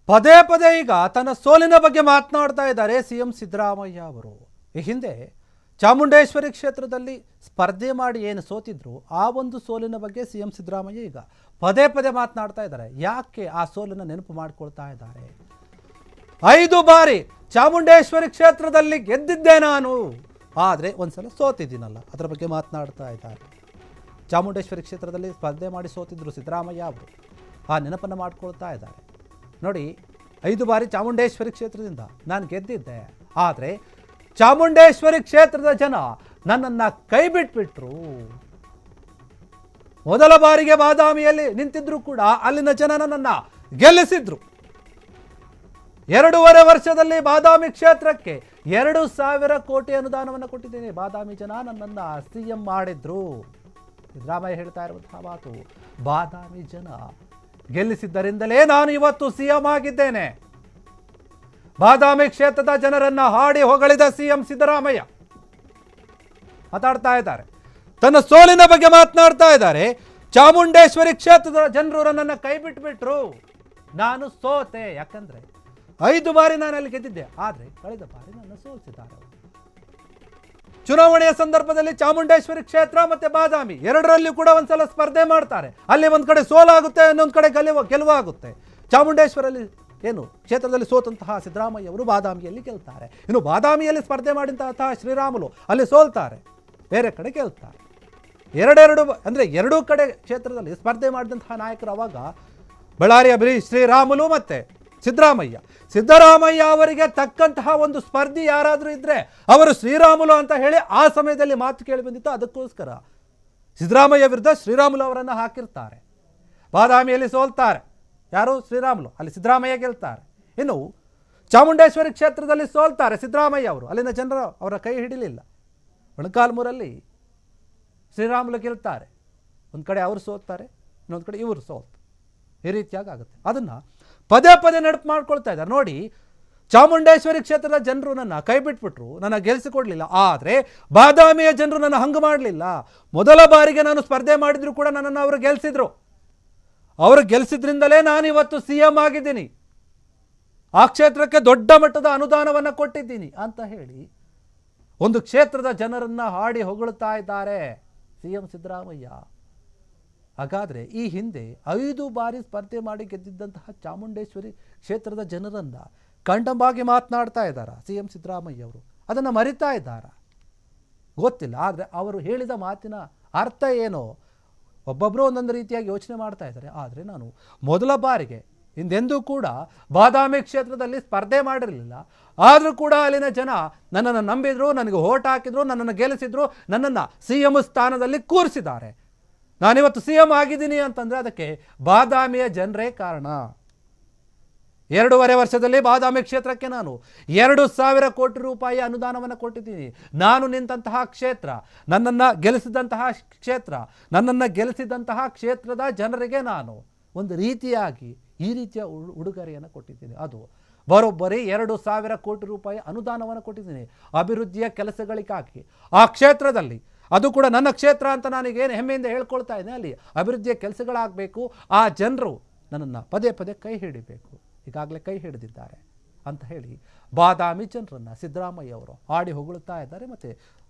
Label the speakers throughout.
Speaker 1: ಪದೇ ಪದೇ ಈಗ ತನ್ನ ಸೋಲಿನ ಬಗ್ಗೆ ಮಾತನಾಡ್ತಾ ಇದ್ದಾರೆ ಸಿಎಂ ಸಿದ್ದರಾಮಯ್ಯ ಅವರು. ಈ ಹಿಂದೆ ಚಾಮುಂಡೇಶ್ವರಿ ಕ್ಷೇತ್ರದಲ್ಲಿ ಸ್ಪರ್ಧೆ ಮಾಡಿ ಏನು ಸೋತಿದ್ರು ಆ ಒಂದು ಸೋಲಿನ ಬಗ್ಗೆ ಸಿಎಂ ಸಿದ್ದರಾಮಯ್ಯ ಈಗ ಪದೇ ಪದೇ ಮಾತನಾಡ್ತಾ ಇದ್ದಾರೆ. ಯಾಕೆ ಆ ಸೋಲನ್ನು ನೆನಪು ಮಾಡಿಕೊಳ್ತಾ ಇದ್ದಾರೆ? 5 ಬಾರಿ ಚಾಮುಂಡೇಶ್ವರಿ ಕ್ಷೇತ್ರದಲ್ಲಿ ಗೆದ್ದಿದ್ದೆ ನಾನು, ಆದರೆ ಒಂದ್ಸಲ ಸೋತಿದ್ದೀನಲ್ಲ, ಅದರ ಬಗ್ಗೆ ಮಾತನಾಡ್ತಾ ಇದ್ದಾರೆ. ಚಾಮುಂಡೇಶ್ವರಿ ಕ್ಷೇತ್ರದಲ್ಲಿ ಸ್ಪರ್ಧೆ ಮಾಡಿ ಸೋತಿದ್ರು ಸಿದ್ದರಾಮಯ್ಯ ಅವರು, ಆ ನೆನಪನ್ನು ಮಾಡ್ಕೊಳ್ತಾ ಇದ್ದಾರೆ. ನೋಡಿ, 5 ಬಾರಿ ಚಾಮುಂಡೇಶ್ವರಿ ಕ್ಷೇತ್ರದಿಂದ ನಾನು ಗೆದ್ದಿದ್ದೆ, ಆದರೆ ಚಾಮುಂಡೇಶ್ವರಿ ಕ್ಷೇತ್ರದ ಜನ ನನ್ನನ್ನು ಕೈ ಬಿಟ್ಬಿಟ್ರು. ಮೊದಲ ಬಾರಿಗೆ ಬಾದಾಮಿಯಲ್ಲಿ ನಿಂತಿದ್ರು ಕೂಡ ಅಲ್ಲಿನ ಜನ ನನ್ನನ್ನು ಗೆಲ್ಲಿಸಿದ್ರು. 2.5 ವರ್ಷದಲ್ಲಿ ಬಾದಾಮಿ ಕ್ಷೇತ್ರಕ್ಕೆ 2,000 ಕೋಟಿ ಅನುದಾನವನ್ನು ಕೊಟ್ಟಿದ್ದೀನಿ. ಬಾದಾಮಿ ಜನ ನನ್ನನ್ನು ಸಿಎಂ ಮಾಡಿದ್ರು. ಸಿದ್ದರಾಮಯ್ಯ ಹೇಳ್ತಾ ಇರುವಂತಹ ಮಾತು, ಬಾದಾಮಿ ಜನ ಗೆಲ್ಲಿಸಿದ್ದರಿಂದಲೇ ನಾನು ಇವತ್ತು ಸಿಎಂ ಆಗಿದ್ದೇನೆ. ಬಾದಾಮಿ ಕ್ಷೇತ್ರದ ಜನರನ್ನ ಹಾಡಿ ಹೊಗಳಿದ ಸಿಎಂ ಸಿದ್ದರಾಮಯ್ಯ ಮಾತಾಡ್ತಾ ಇದ್ದಾರೆ. ತನ್ನ ಸೋಲಿನ ಬಗ್ಗೆ ಮಾತನಾಡ್ತಾ ಇದ್ದಾರೆ. ಚಾಮುಂಡೇಶ್ವರಿ ಕ್ಷೇತ್ರದ ಜನರು ನನ್ನನ್ನು ಕೈ ಬಿಟ್ಬಿಟ್ರು, ನಾನು ಸೋತೆ. ಯಾಕಂದ್ರೆ 5 ಬಾರಿ ನಾನು ಅಲ್ಲಿ ಗೆದ್ದಿದ್ದೆ, ಆದರೆ ಕಳೆದ ಬಾರಿ ನನ್ನ ಸೋಲಿಸಿದ್ದಾರೆ. ಚುನಾವಣೆಯ ಸಂದರ್ಭದಲ್ಲಿ ಚಾಮುಂಡೇಶ್ವರಿ ಕ್ಷೇತ್ರ ಮತ್ತೆ ಬಾದಾಮಿ ಎರಡರಲ್ಲಿ ಕೂಡ ಒಂದ್ಸಲ ಸ್ಪರ್ಧೆ ಮಾಡ್ತಾರೆ. ಅಲ್ಲಿ ಒಂದ್ ಕಡೆ ಸೋಲಾಗುತ್ತೆ, ಇನ್ನೊಂದು ಕಡೆ ಗೆಲುವಾಗುತ್ತೆ. ಚಾಮುಂಡೇಶ್ವರಲ್ಲಿ ಏನು ಕ್ಷೇತ್ರದಲ್ಲಿ ಸೋತಂತಹ ಸಿದ್ದರಾಮಯ್ಯ ಅವರು ಬಾದಾಮಿಯಲ್ಲಿ ಗೆಲ್ತಾರೆ. ಇನ್ನು ಬಾದಾಮಿಯಲ್ಲಿ ಸ್ಪರ್ಧೆ ಮಾಡಿದಂತಹ ಶ್ರೀರಾಮುಲು ಅಲ್ಲಿ ಸೋಲ್ತಾರೆ, ಬೇರೆ ಕಡೆ ಗೆಲ್ತಾರೆ. ಎರಡೂ ಕಡೆ ಕ್ಷೇತ್ರದಲ್ಲಿ ಸ್ಪರ್ಧೆ ಮಾಡಿದಂತಹ ನಾಯಕರು ಅವಾಗ ಬಳ್ಳಾರಿಯ ಶ್ರೀರಾಮುಲು ಮತ್ತೆ ಸಿದ್ದರಾಮಯ್ಯ ಅವರಿಗೆ ತಕ್ಕಂತಹ ಒಂದು ಸ್ಪರ್ಧಿ ಯಾರಾದರೂ ಇದ್ರೆ ಅವರು ಶ್ರೀರಾಮುಲು ಅಂತ ಹೇಳಿ ಆ ಸಮಯದಲ್ಲಿ ಮಾತು ಕೇಳಿ ಬಂದಿತ್ತು. ಅದಕ್ಕೋಸ್ಕರ ಸಿದ್ದರಾಮಯ್ಯ ವಿರುದ್ಧ ಶ್ರೀರಾಮುಲು ಅವರನ್ನು ಹಾಕಿರ್ತಾರೆ. ಬಾದಾಮಿಯಲ್ಲಿ ಸೋಲ್ತಾರೆ ಯಾರು? ಶ್ರೀರಾಮುಲು. ಅಲ್ಲಿ ಸಿದ್ದರಾಮಯ್ಯ ಗೆಲ್ತಾರೆ. ಇನ್ನು ಚಾಮುಂಡೇಶ್ವರಿ ಕ್ಷೇತ್ರದಲ್ಲಿ ಸೋಲ್ತಾರೆ ಸಿದ್ದರಾಮಯ್ಯ ಅವರು, ಅಲ್ಲಿನ ಜನರು ಅವರ ಕೈ ಹಿಡಿಲಿಲ್ಲ. ಮೊಣಕಾಲ್ಮೂರಲ್ಲಿ ಶ್ರೀರಾಮುಲು ಗೆಲ್ತಾರೆ, ಒಂದು ಕಡೆ ಅವರು ಸೋಲ್ತಾರೆ, ಇನ್ನೊಂದು ಕಡೆ ಇವರು ಸೋಲ್ತಾರೆ. ಈ ರೀತಿಯಾಗಿ ಆಗುತ್ತೆ. ಅದನ್ನು ಪದೇ ಪದೇ ನೆನಪು ಮಾಡ್ಕೊಳ್ತಾ ಇದ್ದಾರೆ. ನೋಡಿ, ಚಾಮುಂಡೇಶ್ವರಿ ಕ್ಷೇತ್ರದ ಜನರು ನನ್ನ ಕೈ ಬಿಟ್ಬಿಟ್ರು, ನನ್ನ ಗೆಲ್ಲಿಸಿಕೊಡ್ಲಿಲ್ಲ, ಆದರೆ ಬಾದಾಮಿಯ ಜನರು ನನ್ನ ಹಂಗೆ ಮಾಡಲಿಲ್ಲ. ಮೊದಲ ಬಾರಿಗೆ ನಾನು ಸ್ಪರ್ಧೆ ಮಾಡಿದ್ರು ಕೂಡ ನನ್ನನ್ನು ಅವರು ಗೆಲ್ಲಿಸಿದ್ರು. ಅವರು ಗೆಲ್ಲಿಸಿದ್ರಿಂದಲೇ ನಾನು ಇವತ್ತು ಸಿಎಂ ಆಗಿದ್ದೀನಿ, ಆ ಕ್ಷೇತ್ರಕ್ಕೆ ದೊಡ್ಡ ಮಟ್ಟದ ಅನುದಾನವನ್ನು ಕೊಟ್ಟಿದ್ದೀನಿ ಅಂತ ಹೇಳಿ ಒಂದು ಕ್ಷೇತ್ರದ ಜನರನ್ನ ಹಾಡಿ ಹೊಗಳುತ್ತಾ ಇದ್ದಾರೆ ಸಿಎಂ ಸಿದ್ದರಾಮಯ್ಯ. ಹಾಗಾದರೆ ಈ ಹಿಂದೆ 5 ಬಾರಿ ಸ್ಪರ್ಧೆ ಮಾಡಿ ಗೆದ್ದಿದ್ದಂತಹ ಚಾಮುಂಡೇಶ್ವರಿ ಕ್ಷೇತ್ರದ ಜನರನ್ನ ಕಂಡಂಬಾಗಿ ಮಾತನಾಡ್ತಾ ಇದ್ದಾರ ಸಿಎಂ ಸಿದ್ದರಾಮಯ್ಯ ಅವರು? ಅದನ್ನು ಮರಿತಾ ಇದ್ದಾರ ಗೊತ್ತಿಲ್ಲ. ಆದರೆ ಅವರು ಹೇಳಿದ ಮಾತಿನ ಅರ್ಥ ಏನೋ ಒಬ್ಬೊಬ್ಬರು ಒಂದೊಂದು ರೀತಿಯಾಗಿ ಯೋಚನೆ ಮಾಡ್ತಾ ಇದ್ದಾರೆ. ಆದರೆ ನಾನು ಮೊದಲ ಬಾರಿಗೆ ಹಿಂದೆಂದೂ ಕೂಡ ಬಾದಾಮಿ ಕ್ಷೇತ್ರದಲ್ಲಿ ಸ್ಪರ್ಧೆ ಮಾಡಿರಲಿಲ್ಲ, ಆದರೂ ಕೂಡ ಅಲ್ಲಿನ ಜನ ನನ್ನನ್ನು ನಂಬಿದ್ರು, ನನಗೆ ಓಟ್ ಹಾಕಿದ್ರು, ನನ್ನನ್ನು ಗೆಲ್ಲಿಸಿದ್ರು, ನನ್ನನ್ನು ಸಿಎಂ ಸ್ಥಾನದಲ್ಲಿ ಕೂರಿಸಿದ್ದಾರೆ. ನಾನಿವತ್ತು ಸಿಎಂ ಆಗಿದ್ದೀನಿ ಅಂತಂದರೆ ಅದಕ್ಕೆ ಬಾದಾಮಿಯ ಜನರೇ ಕಾರಣ. 2.5 ವರ್ಷದಲ್ಲಿ ಬಾದಾಮಿ ಕ್ಷೇತ್ರಕ್ಕೆ ನಾನು 2,000 ಕೋಟಿ ರೂಪಾಯಿ ಅನುದಾನವನ್ನು ಕೊಟ್ಟಿದ್ದೀನಿ. ನಾನು ನಿಂತಹ ಕ್ಷೇತ್ರ, ನನ್ನನ್ನು ಗೆಲ್ಲಿಸಿದಂತಹ ಕ್ಷೇತ್ರದ ಜನರಿಗೆ ನಾನು ಒಂದು ರೀತಿಯಾಗಿ ಈ ರೀತಿಯ ಉಡುಗೊರೆಯನ್ನು ಕೊಟ್ಟಿದ್ದೀನಿ. ಅದು ಬರೋಬ್ಬರಿ 2,000 ಕೋಟಿ ರೂಪಾಯಿ ಅನುದಾನವನ್ನು ಕೊಟ್ಟಿದ್ದೀನಿ ಅಭಿವೃದ್ಧಿಯ ಕೆಲಸಗಳಿಗಾಗಿ ಆ ಕ್ಷೇತ್ರದಲ್ಲಿ. ಅದು ಕೂಡ ನನ್ನ ಕ್ಷೇತ್ರ ಅಂತ ನನಗೇನು ಹೆಮ್ಮೆಯಿಂದ ಹೇಳ್ಕೊಳ್ತಾ ಇದ್ದೀನಿ. ಅಲ್ಲಿ ಅಭಿವೃದ್ಧಿಯ ಕೆಲಸಗಳಾಗಬೇಕು, ಆ ಜನರು ನನ್ನನ್ನು ಪದೇ ಪದೇ ಕೈ ಹಿಡಿಬೇಕು, ಈಗಾಗಲೇ ಕೈ ಹಿಡಿದಿದ್ದಾರೆ ಅಂತ ಹೇಳಿ ಬಾದಾಮಿ ಜನರನ್ನು ಸಿದ್ದರಾಮಯ್ಯ ಅವರು ಆಡಿ ಹೊಗಳುತ್ತಾ ಇದ್ದಾರೆ. ಮತ್ತು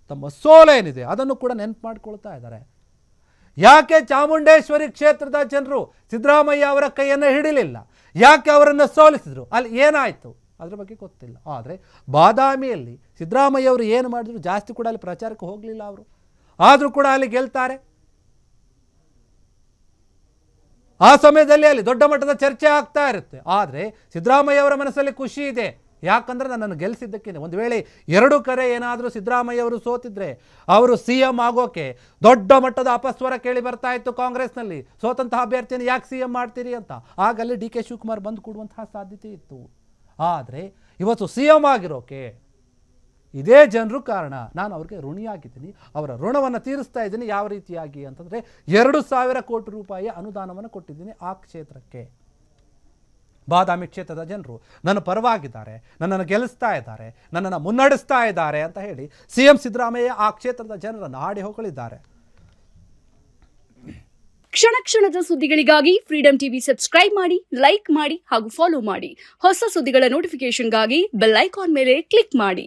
Speaker 1: ತಮ್ಮ ಸೋಲೇನಿದೆ ಅದನ್ನು ಕೂಡ ನೆನಪು ಮಾಡಿಕೊಳ್ತಾ ಇದ್ದಾರೆ. ಯಾಕೆ ಚಾಮುಂಡೇಶ್ವರಿ ಕ್ಷೇತ್ರದ ಜನರು ಸಿದ್ದರಾಮಯ್ಯ ಅವರ ಕೈಯನ್ನು ಹಿಡಿಲಿಲ್ಲ, ಯಾಕೆ ಅವರನ್ನು ಸೋಲಿಸಿದ್ರು, ಅಲ್ಲಿ ಏನಾಯಿತು ಅದ್ರ ಬಗ್ಗೆ ಗೊತ್ತಿಲ್ಲ. ಆದರೆ ಬಾದಾಮಿಯಲ್ಲಿ ಸಿದ್ದರಾಮಯ್ಯ ಅವರು ಏನು ಮಾಡಿದ್ರು, ಜಾಸ್ತಿ ಕೂಡ ಅಲ್ಲಿ ಪ್ರಚಾರಕ್ಕೆ ಹೋಗಲಿಲ್ಲ ಅವರು, ಆದರೂ ಕೂಡ ಅಲ್ಲಿ ಗೆಲ್ತಾರೆ. ಆ ಸಮಯದಲ್ಲಿ ಅಲ್ಲಿ ದೊಡ್ಡ ಮಟ್ಟದ ಚರ್ಚೆ ಆಗ್ತಾ ಇರುತ್ತೆ. ಆದರೆ ಸಿದ್ದರಾಮಯ್ಯ ಅವರ ಮನಸ್ಸಲ್ಲಿ ಖುಷಿ ಇದೆ, ಯಾಕಂದರೆ ನನ್ನನ್ನು ಗೆಲ್ಲಿಸಿದ್ದಕ್ಕೇನೆ. ಒಂದು ವೇಳೆ 2 ಕಡೆ ಏನಾದರೂ ಸಿದ್ದರಾಮಯ್ಯ ಅವರು ಸೋತಿದ್ರೆ ಅವರು ಸಿಎಂ ಆಗೋಕೆ ದೊಡ್ಡ ಮಟ್ಟದ ಅಪಸ್ವರ ಕೇಳಿ ಬರ್ತಾ ಇತ್ತು ಕಾಂಗ್ರೆಸ್ನಲ್ಲಿ. ಸೋತಂತಹ ಅಭ್ಯರ್ಥಿಯನ್ನು ಯಾಕೆ ಸಿಎಂ ಮಾಡ್ತೀರಿ ಅಂತ ಆಗಲ್ಲಿ ಡಿ ಕೆ ಶಿವಕುಮಾರ್ ಬಂದು ಕೊಡುವಂತಹ ಸಾಧ್ಯತೆ ಇತ್ತು. ಆದರೆ ಇವತ್ತು ಸಿಎಂ ಆಗಿರೋಕೆ ಇದೇ ಜನರು ಕಾರಣ. ನಾನು ಅವ್ರಿಗೆ ಋಣಿಯಾಗಿದ್ದೀನಿ, ಅವರ ಋಣವನ್ನು ತೀರಿಸ್ತಾ ಇದ್ದೀನಿ. ಯಾವ ರೀತಿಯಾಗಿ ಅಂತಂದರೆ 2,000 ಕೋಟಿ ರೂಪಾಯಿ ಅನುದಾನವನ್ನು ಕೊಟ್ಟಿದ್ದೀನಿ ಆ ಕ್ಷೇತ್ರಕ್ಕೆ. ಬಾದಾಮಿ ಕ್ಷೇತ್ರದ ಜನರು ನನ್ನ ಪರವಾಗಿದ್ದಾರೆ, ನನ್ನನ್ನು ಗೆಲ್ಲಿಸ್ತಾ ಇದ್ದಾರೆ, ನನ್ನನ್ನು ಮುನ್ನಡೆಸ್ತಾ ಇದ್ದಾರೆ ಅಂತ ಹೇಳಿ ಸಿಎಂ ಸಿದ್ದರಾಮಯ್ಯ ಆ ಕ್ಷೇತ್ರದ ಜನರನ್ನು ಹಾಡಿ ಹೊಗಳಿದ್ದಾರೆ.
Speaker 2: ಕ್ಷಣ ಕ್ಷಣದ ಸುದ್ದಿಗಳಿಗಾಗಿ ಫ್ರೀಡಂ ಟಿವಿ ಸಬ್ಸ್ಕ್ರೈಬ್ ಮಾಡಿ, ಲೈಕ್ ಮಾಡಿ ಹಾಗೂ ಫಾಲೋ ಮಾಡಿ. ಹೊಸ ಸುದ್ದಿಗಳ ನೋಟಿಫಿಕೇಶನ್ಗಾಗಿ ಬೆಲ್ ಐಕಾನ್ ಮೇಲೆ ಕ್ಲಿಕ್ ಮಾಡಿ.